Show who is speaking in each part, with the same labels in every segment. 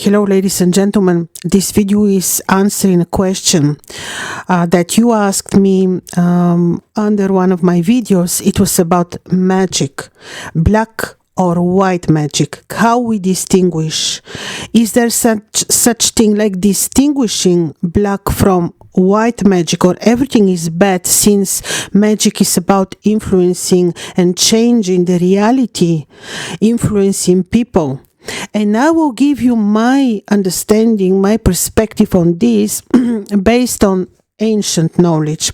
Speaker 1: Hello, ladies and gentlemen. This video is answering a question that you asked me under one of my videos. It was about magic, black or white magic, how we distinguish. Is there such thing like distinguishing black from white magic, or everything is bad since magic is about influencing and changing the reality, influencing people? And I will give you my understanding, my perspective on this based on ancient knowledge.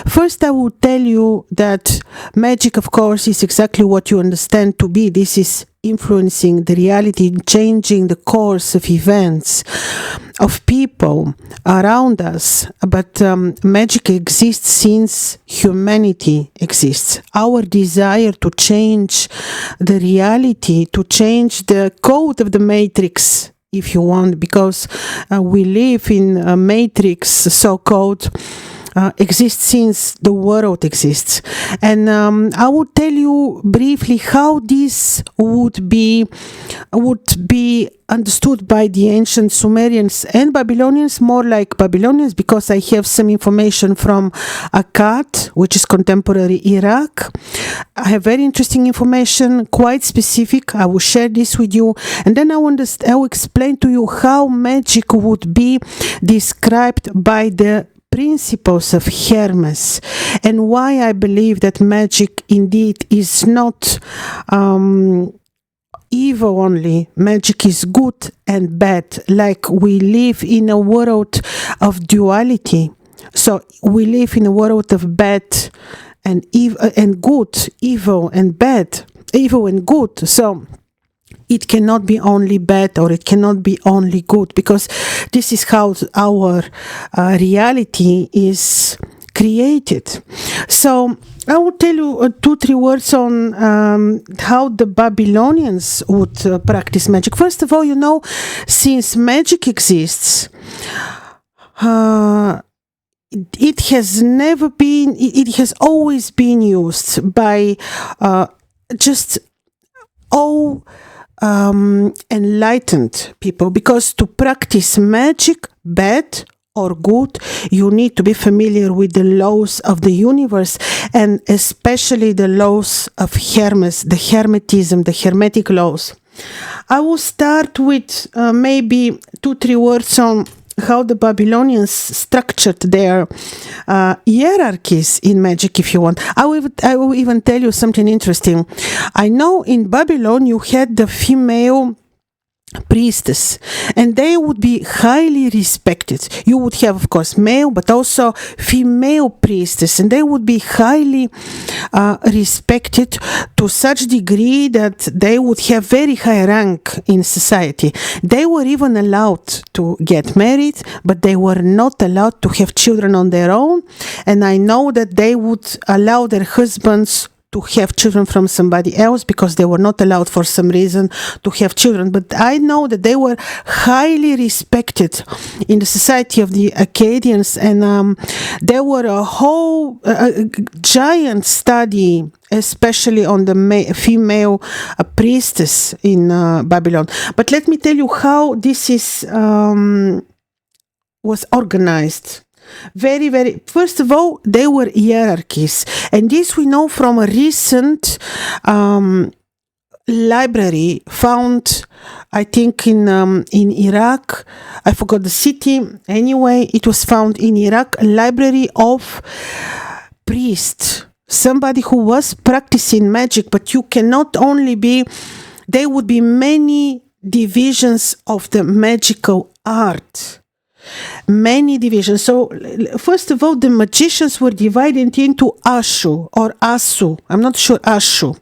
Speaker 1: First, I will tell you that magic, of course, is exactly what you understand to be. This is influencing the reality, changing the course of events, of people around us. But magic exists since humanity exists. Our desire to change the reality, to change the code of the matrix, if you want, because we live in a matrix, so-called, exists since the world exists. And I will tell you briefly how this would be understood by the ancient Sumerians and Babylonians, more like Babylonians, because I have some information from Akkad, which is contemporary Iraq. I have very interesting information, quite specific. I will share this with you, and then I will explain to you how magic would be described by the principles of Hermes, and why I believe that magic indeed is not evil only. Magic is good and bad, like we live in a world of duality. So we live in a world of bad and evil and good, evil and bad, evil and good. So it cannot be only bad, or it cannot be only good, because this is how our reality is created. So I will tell you 2-3 words on how the Babylonians would practice magic. First of all, you know, since magic exists, it has always been used by just all enlightened people, because to practice magic, bad or good, you need to be familiar with the laws of the universe, and especially the laws of Hermes, the Hermetism, the Hermetic laws. I will start with maybe 2-3 words on how the Babylonians structured their hierarchies in magic, if you want. I will even tell you something interesting. I know in Babylon you had the female priestess, and they would be highly respected. You would have, of course, male, but also female priestess, and they would be highly respected to such degree that they would have very high rank in society. They were even allowed to get married, but they were not allowed to have children on their own. And I know that they would allow their husbands to have children from somebody else, because they were not allowed for some reason to have children. But I know that they were highly respected in the society of the Akkadians, and there were a whole giant study, especially on the female priestess in Babylon. But let me tell you how this is was organized. First of all, there were hierarchies, and this we know from a recent library found, I think, in Iraq. I forgot the city. Anyway, it was found in Iraq, a library of priests, somebody who was practicing magic. But you cannot only be, there would be many divisions of the magical art. Many divisions. So first of all, the magicians were divided into Ashu or Asu. I'm not sure, Ashu.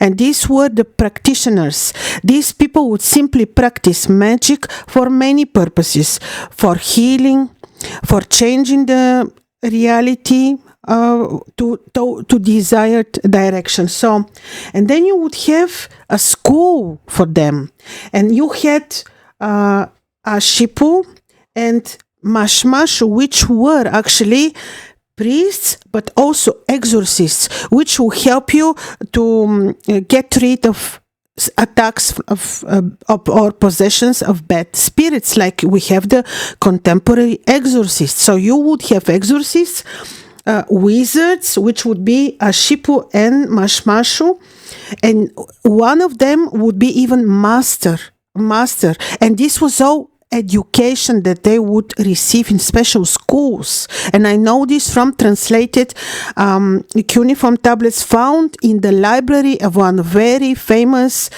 Speaker 1: And these were the practitioners. These people would simply practice magic for many purposes: for healing, for changing the reality to desired direction. So, and then you would have a school for them, and you had Ashipu and Mashmashu, which were actually priests, but also exorcists, which will help you to get rid of attacks of or possessions of bad spirits, like we have the contemporary exorcists. So you would have exorcists, wizards, which would be Ashipu and Mashmashu, and one of them would be even master, and this was all education that they would receive in special schools. And I know this from translated cuneiform tablets found in the library of one very famous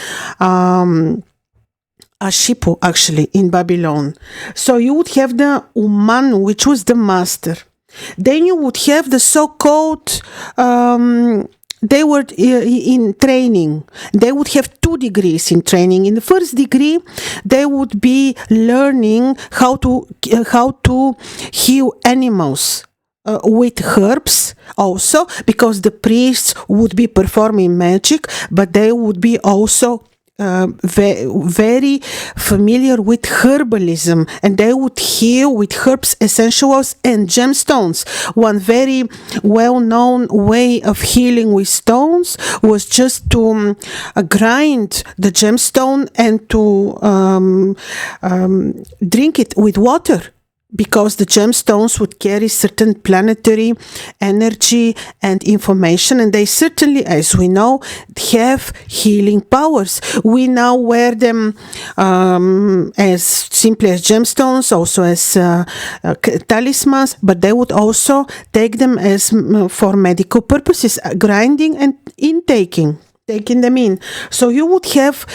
Speaker 1: Ashipu, actually, in Babylon. So you would have the Umanu, which was the master. Then you would have the so-called they were in training. They would have 2 degrees in training. In the first degree, they would be learning how to heal animals with herbs also, because the priests would be performing magic, but they would be also very familiar with herbalism, and they would heal with herbs, essentials, and gemstones. One very well-known way of healing with stones was just to grind the gemstone and to drink it with water, because the gemstones would carry certain planetary energy and information, and they certainly, as we know, have healing powers. We now wear them as simply as gemstones, also as talismans, but they would also take them as for medical purposes, grinding and taking them in. So you would have,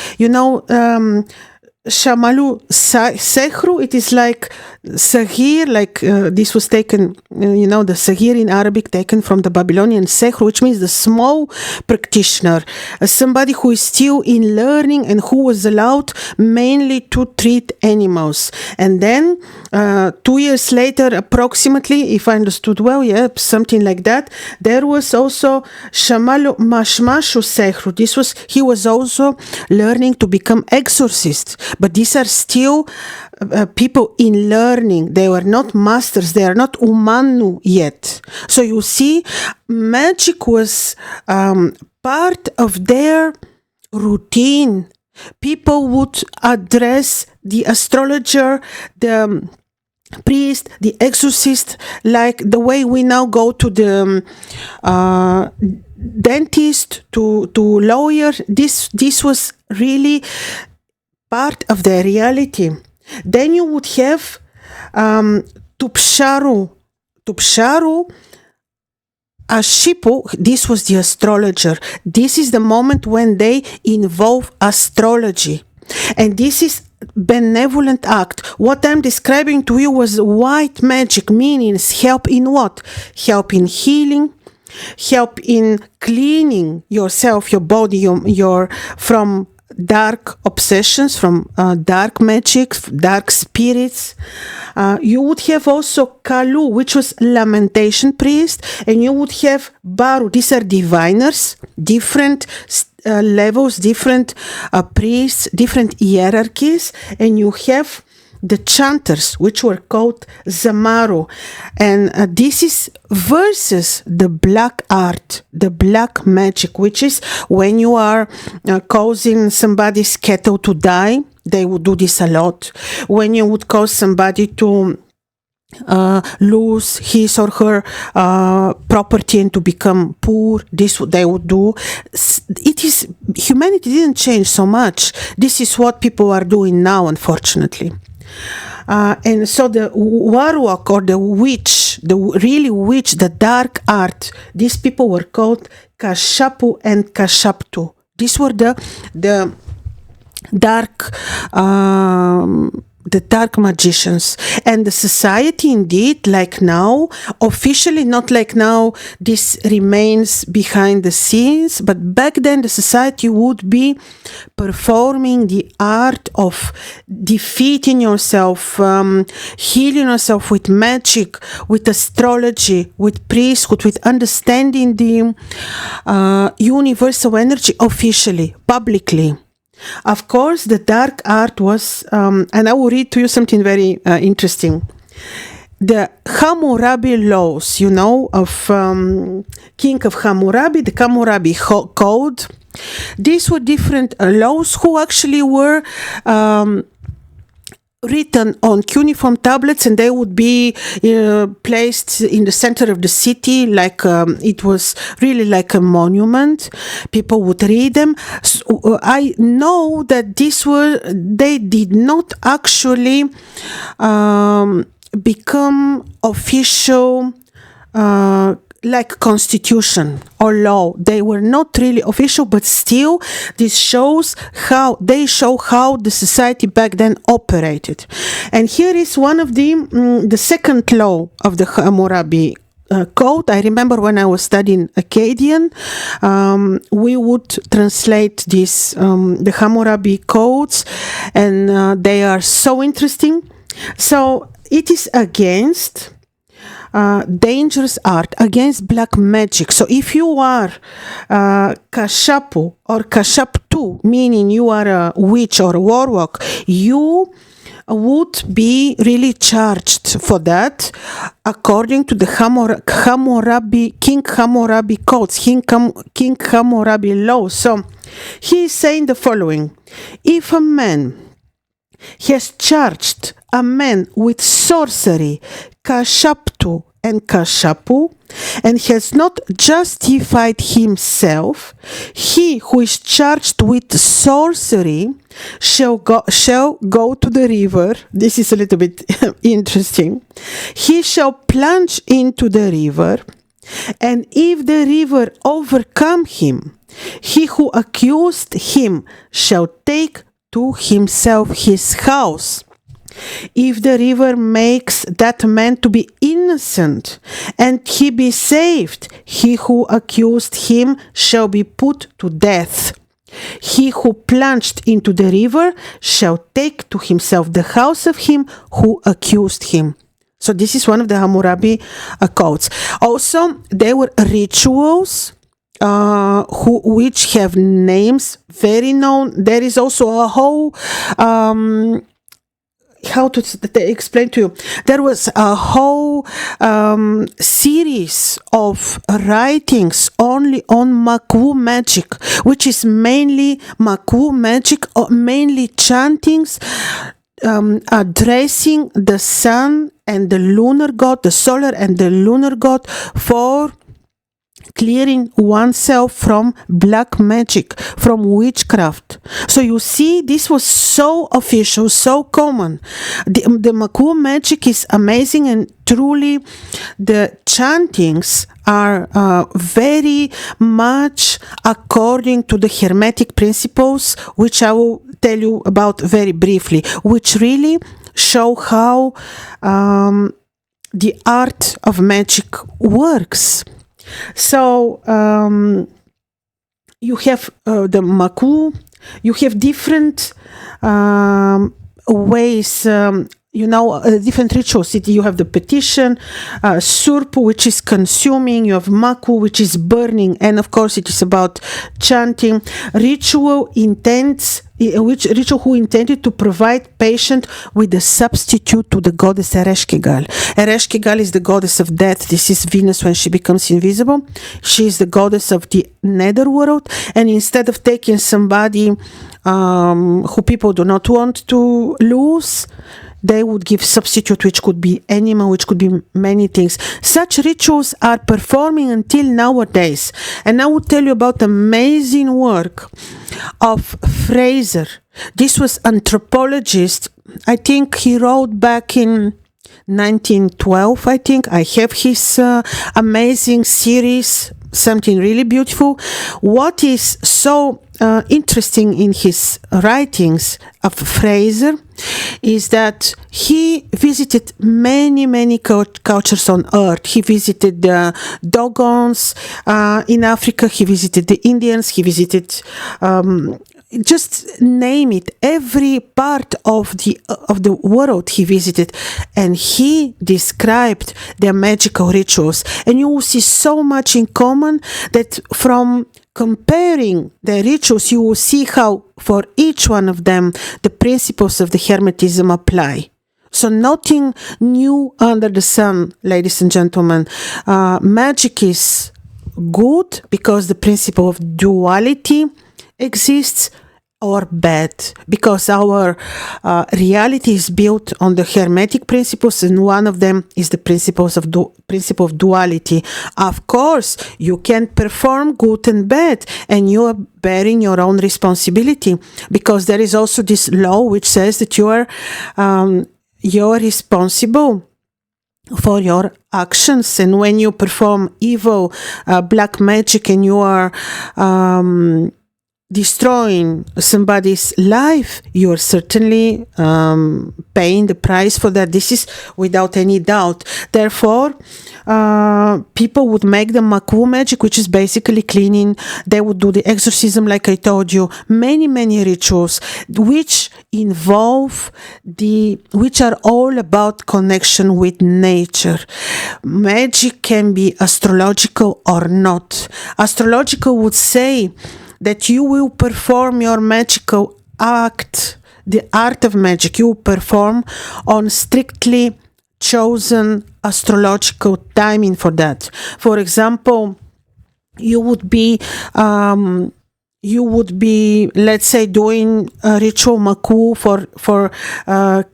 Speaker 1: Shamalu Sehru, it is like Sahir, like this was taken, the Sahir in Arabic taken from the Babylonian Sehru, which means the small practitioner, somebody who is still in learning and who was allowed mainly to treat animals. And then 2 years later, approximately, if I understood well, something like that, there was also Shamalu Mashmashu Sehru. He was also learning to become exorcist. But these are still people in learning. They were not masters. They are not Umanu yet. So you see, magic was part of their routine. People would address the astrologer, the priest, the exorcist, like the way we now go to the dentist, to lawyer. This was really part of their reality. Then you would have Tupsharu, Ashipu. This was the astrologer. This is the moment when they involve astrology, and this is benevolent act. What I'm describing to you was white magic, meaning help in what? Help in healing, help in cleaning yourself, your body, your from dark obsessions, from dark magic, dark spirits. You would have also Kalu, which was lamentation priest, and you would have Baru. These are diviners, different levels, different priests, different hierarchies, and you have the chanters, which were called Zamaru. And this is versus the black art, the black magic, which is when you are causing somebody's cattle to die. They would do this a lot. When you would cause somebody to lose his or her property and to become poor, this they would do. Humanity didn't change so much. This is what people are doing now, unfortunately. And so the warlock or the witch, the dark art, these people were called Kashapu and Kashaptu. These were the dark magicians. And the society, indeed, like now, officially not like now, this remains behind the scenes, but back then the society would be performing the art of defeating yourself, healing yourself with magic, with astrology, with priesthood, with understanding the universal energy officially, publicly. Of course, the dark art was, and I will read to you something very interesting. The Hammurabi laws, of King of Hammurabi, the Hammurabi code, These were different laws who actually were written on cuneiform tablets, and they would be placed in the center of the city, like it was really like a monument. People would read them. So, I know that they did not actually become official like constitution or law. They were not really official, but still this shows how the society back then operated. And here is one of the second law of the Hammurabi code. I remember when I was studying Akkadian, we would translate this the Hammurabi codes, and they are so interesting. So it is against dangerous art, against black magic. So if you are Kashapu or Kashaptu, meaning you are a witch or a warlock, you would be really charged for that according to the King Hammurabi codes, King Hammurabi law. So he is saying the following: if a man has charged a man with sorcery, Kashaptu and Kashapu, and has not justified himself, he who is charged with sorcery shall go to the river. This is a little bit interesting. He shall plunge into the river, and if the river overcome him, he who accused him shall take to himself his house. If the river makes that man to be innocent, and he be saved, he who accused him shall be put to death. He who plunged into the river shall take to himself the house of him who accused him. So this is one of the Hammurabi codes. Also, there were rituals which have names very known. There is also a whole how to explain to you. There was a whole series of writings only on Maku magic, which is mainly Maku magic, or mainly chantings addressing the sun and the lunar god, the solar and the lunar god, for clearing oneself from black magic, from witchcraft. So you see, this was so official, so common. The Maku magic is amazing, and truly the chantings are very much according to the Hermetic principles, which I will tell you about very briefly, which really show how the art of magic works. So you have the Maku, you have different ways, different rituals. You have the petition, Surpu, which is consuming, you have Maku, which is burning, and of course it is about chanting. Ritual who intended to provide patient with a substitute to the goddess Ereshkigal. Ereshkigal is the goddess of death. This is Venus when she becomes invisible. She is the goddess of the netherworld, and instead of taking somebody who people do not want to lose, they would give substitute, which could be animal, which could be many things. Such rituals are performing until nowadays. And I will tell you about the amazing work of Fraser. This was anthropologist. I think he wrote back in 1912, I think. I have his amazing series, something really beautiful. What is so interesting in his writings of Fraser is that he visited many cultures on earth. He visited the Dogons in Africa. He visited the Indians. He visited just name it, every part of the world he visited, and he described their magical rituals. And you will see so much in common that from comparing the rituals, you will see how for each one of them the principles of the Hermetism apply. So nothing new under the sun, ladies and gentlemen. Magic is good because the principle of duality exists or bad, because our reality is built on the Hermetic principles, and one of them is the principle of duality. Of course, you can perform good and bad, and you are bearing your own responsibility, because there is also this law which says that you're responsible for your actions. And when you perform evil, black magic, and you are destroying somebody's life, you are certainly paying the price for that. This is without any doubt. Therefore, people would make the maku magic, which is basically cleaning. They would do the exorcism, like I told you, many rituals which which are all about connection with nature. Magic can be astrological or not. Astrological would say that you will perform your magical act, the art of magic, you will perform on strictly chosen astrological timing for that. For example, you would be, let's say, doing a ritual maku for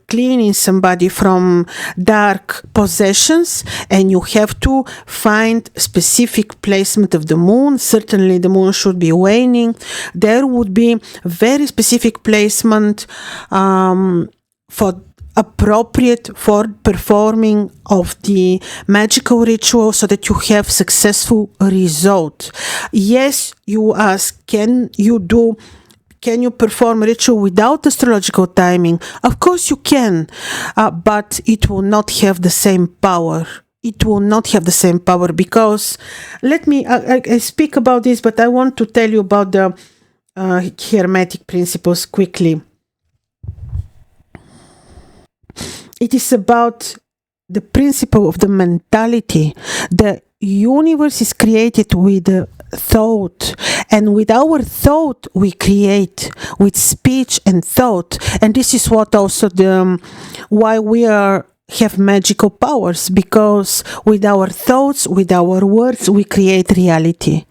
Speaker 1: cleaning somebody from dark possessions, and you have to find specific placement of the moon. Certainly the moon should be waning. There would be very specific placement for appropriate for performing of the magical ritual, so that you have successful result. Yes, you ask, can you perform ritual without astrological timing? Of course you can, but it will not have the same power. It will not have the same power, because I speak about this, but I want to tell you about the Hermetic principles quickly. It is about the principle of the mentality. The universe is created with thought, and with our thought we create, with speech and thought. And this is what also why we have magical powers, because with our thoughts, with our words, we create reality.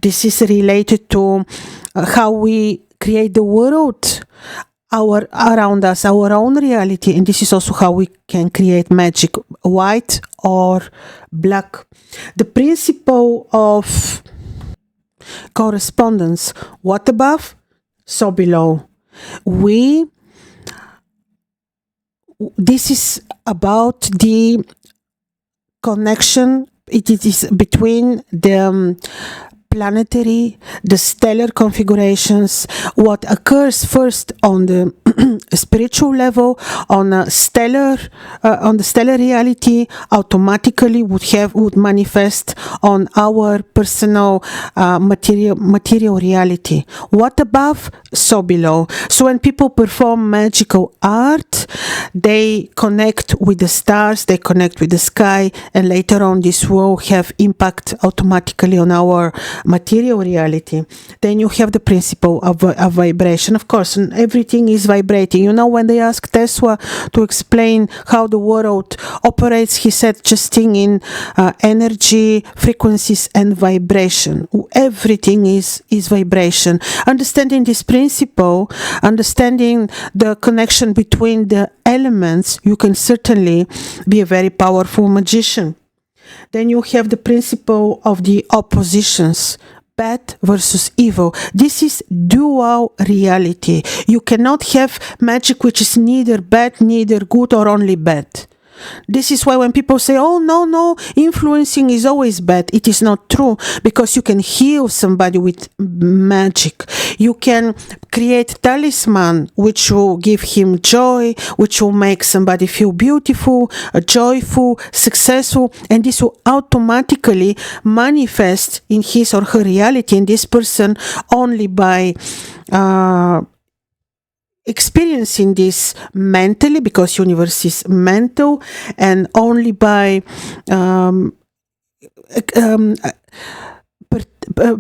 Speaker 1: This is related to how we create the world around us, our own reality, and this is also how we can create magic, white or black. The principle of correspondence, what above, so below. This is about the connection. It is between the planetary, the stellar configurations, what occurs first on the spiritual level, on the stellar reality, automatically would manifest on our personal material reality. What above, so below. So when people perform magical art, they connect with the stars, they connect with the sky, and later on this will have impact automatically on our material reality. Then you have the principle of vibration. Of course, everything is vibrating. You know, when they asked Tesla to explain how the world operates, he said just think in energy, frequencies, and vibration. Everything is vibration. Understanding this principle, understanding the connection between the elements, you can certainly be a very powerful magician. Then you have the principle of the oppositions, bad versus evil. This is dual reality. You cannot have magic which is neither bad, neither good, or only bad. This is why when people say, oh, no, influencing is always bad, it is not true, because you can heal somebody with magic. You can create talisman which will give him joy, which will make somebody feel beautiful, joyful, successful, and this will automatically manifest in his or her reality, in this person, only by experiencing this mentally, because universe is mental, and only by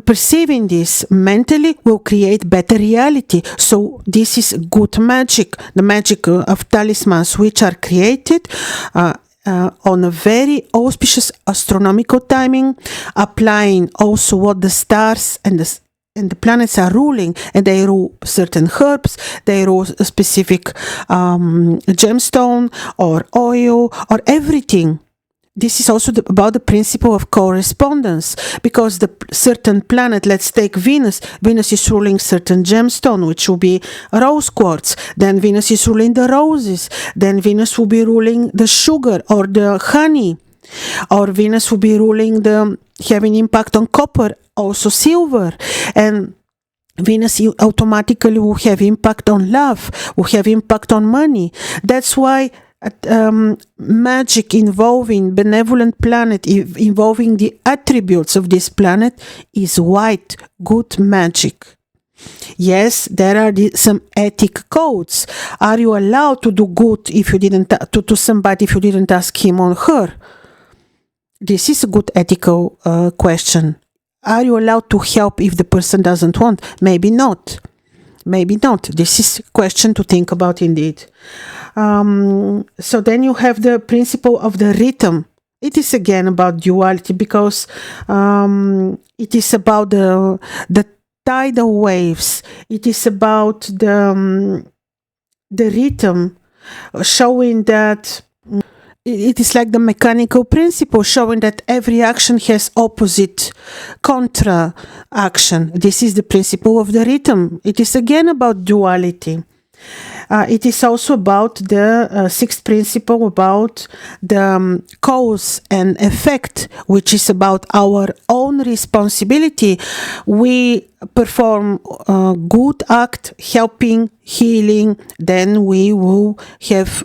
Speaker 1: perceiving this mentally will create better reality. So this is good magic, the magic of talismans, which are created on a very auspicious astronomical timing, applying also what the stars and the and the planets are ruling, and they rule certain herbs, they rule a specific gemstone or oil or everything. This is also about the principle of correspondence, because the certain planet, let's take Venus. Venus is ruling certain gemstone, which will be rose quartz. Then Venus is ruling the roses. Then Venus will be ruling the sugar or the honey. Or Venus will be ruling having impact on copper, also silver. And Venus automatically will have impact on love, will have impact on money. That's why magic involving benevolent planet, involving the attributes of this planet, is white, good magic. Yes, there are some ethic codes. Are you allowed to do good if you didn't to somebody if you didn't ask him or her? This is a good ethical question. Are you allowed to help if the person doesn't want? Maybe not. Maybe not. This is a question to think about indeed. So then you have the principle of the rhythm. It is again about duality, because it is about the tidal waves. It is about the rhythm, showing that it is like the mechanical principle, showing that every action has opposite contra action. This is the principle of the rhythm. It is again about duality. It is also about the sixth principle, about the cause and effect, which is about our own responsibility. We perform a good act, helping, healing, then we will have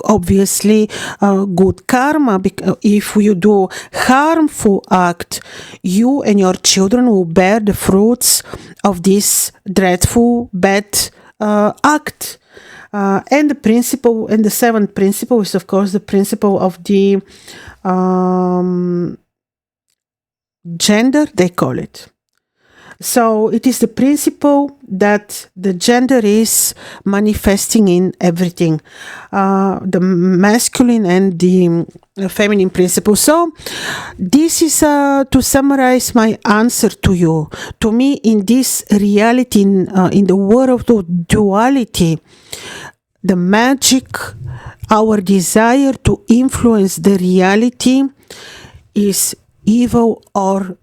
Speaker 1: obviously good karma. If you do harmful act, you and your children will bear the fruits of this dreadful bad act. And the principle, and the seventh principle is of course the principle of the gender, they call it. So it is the principle that the gender is manifesting in everything, the masculine and the feminine principle. So this is to summarize my answer to you. To me, in this reality, in the world of duality, the magic, our desire to influence the reality, is evil or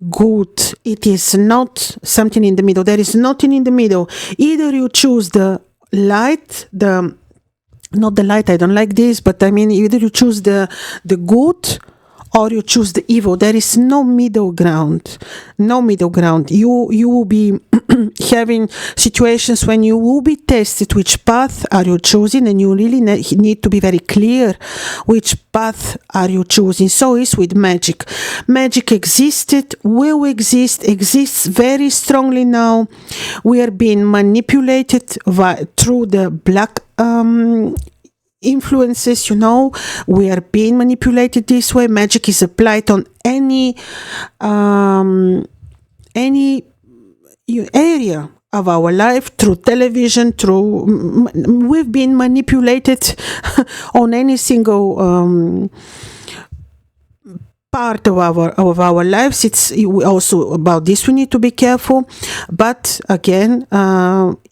Speaker 1: good. It is not something in the middle. There is nothing in the middle. Either you choose the light, not the light, I don't like this, but I mean, either you choose the good or you choose the evil. There is no middle ground. No middle ground. You will be having situations when you will be tested which path are you choosing, and you really need to be very clear which path are you choosing. So is with magic. Magic existed, will exist, exists very strongly now. We are being manipulated through the black influences, we are being manipulated this way. Magic is applied on any area of our life, through television, we've been manipulated on any single part of our lives. It's also about this we need to be careful, but again,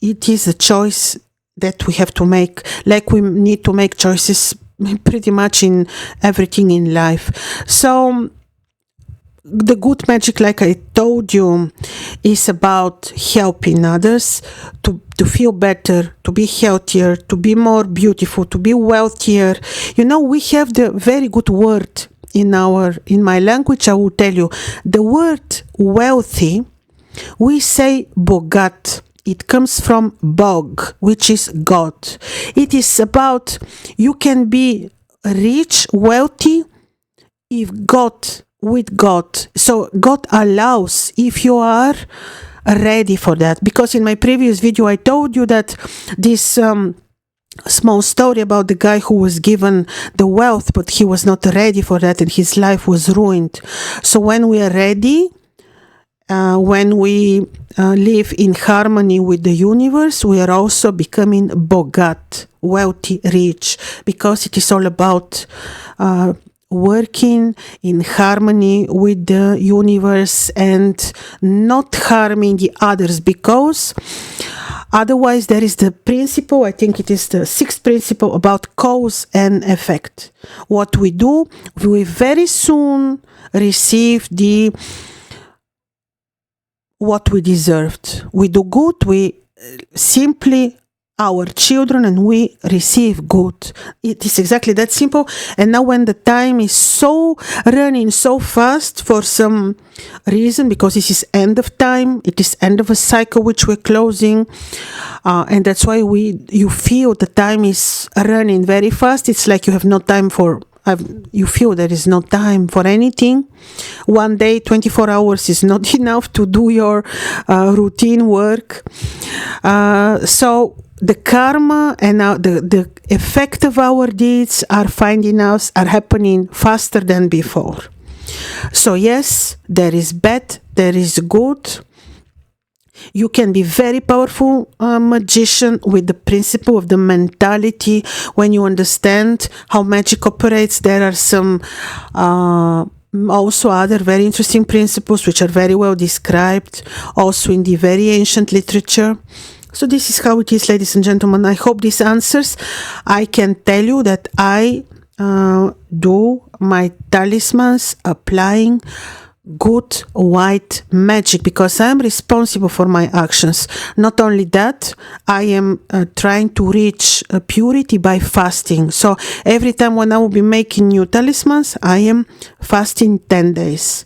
Speaker 1: it is a choice that we have to make, like we need to make choices pretty much in everything in life. So the good magic, like I told you, is about helping others to feel better, to be healthier, to be more beautiful, to be wealthier. We have the very good word in my language. I will tell you the word wealthy. We say bogat. It comes from Bog, which is God. It is about, you can be rich, wealthy, with God. So God allows, if you are ready for that. Because in my previous video, I told you that this small story about the guy who was given the wealth, but he was not ready for that, and his life was ruined. So when we are ready, when we live in harmony with the universe, we are also becoming bogat, wealthy, rich, because it is all about working in harmony with the universe and not harming the others, because otherwise there is the principle, I think it is the sixth principle, about cause and effect. What we do, we very soon receive what we deserved. We do good, we simply, our children, and we receive good. It is exactly that simple. And now when the time is so running so fast for some reason, because this is end of time, it is end of a cycle which we're closing, and that's why you feel the time is running very fast. It's like you have no time for you feel there is no time for anything. One day, 24 hours is not enough to do your routine work. So the karma and the effect of our deeds are happening faster than before. So yes, there is bad, there is good. You can be very powerful magician with the principle of the mentality. When you understand how magic operates, there are some also other very interesting principles which are very well described also in the very ancient literature. So this is how it is, ladies and gentlemen. I hope this answers. I can tell you that I do my talismans applying good white magic, because I am responsible for my actions. Not only that, I am trying to reach purity by fasting. So every time when I will be making new talismans, I am fasting 10 days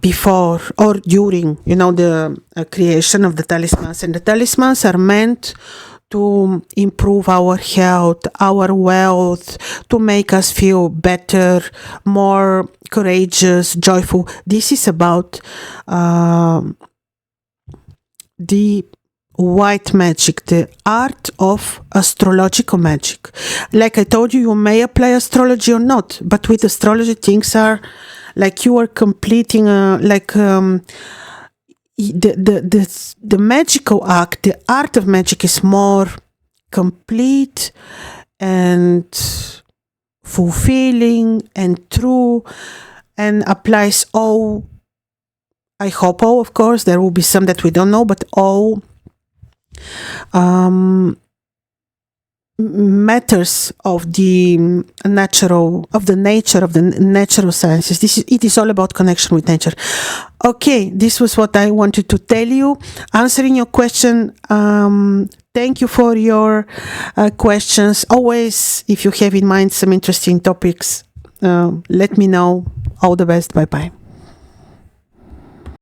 Speaker 1: before or during, the creation of the talismans. And the talismans are meant to improve our health, our wealth, to make us feel better, more courageous, joyful. This is about the white magic, the art of astrological magic. Like I told you, you may apply astrology or not, but with astrology things are like you are completing the magical act, the art of magic is more complete and fulfilling and true, and applies all, I hope all, of course, there will be some that we don't know, but all matters of the nature of the natural sciences. It is all about connection with nature. Okay, this was what I wanted to tell you. Answering your question, thank you for your questions. Always, if you have in mind some interesting topics, let me know. All the best. Bye bye.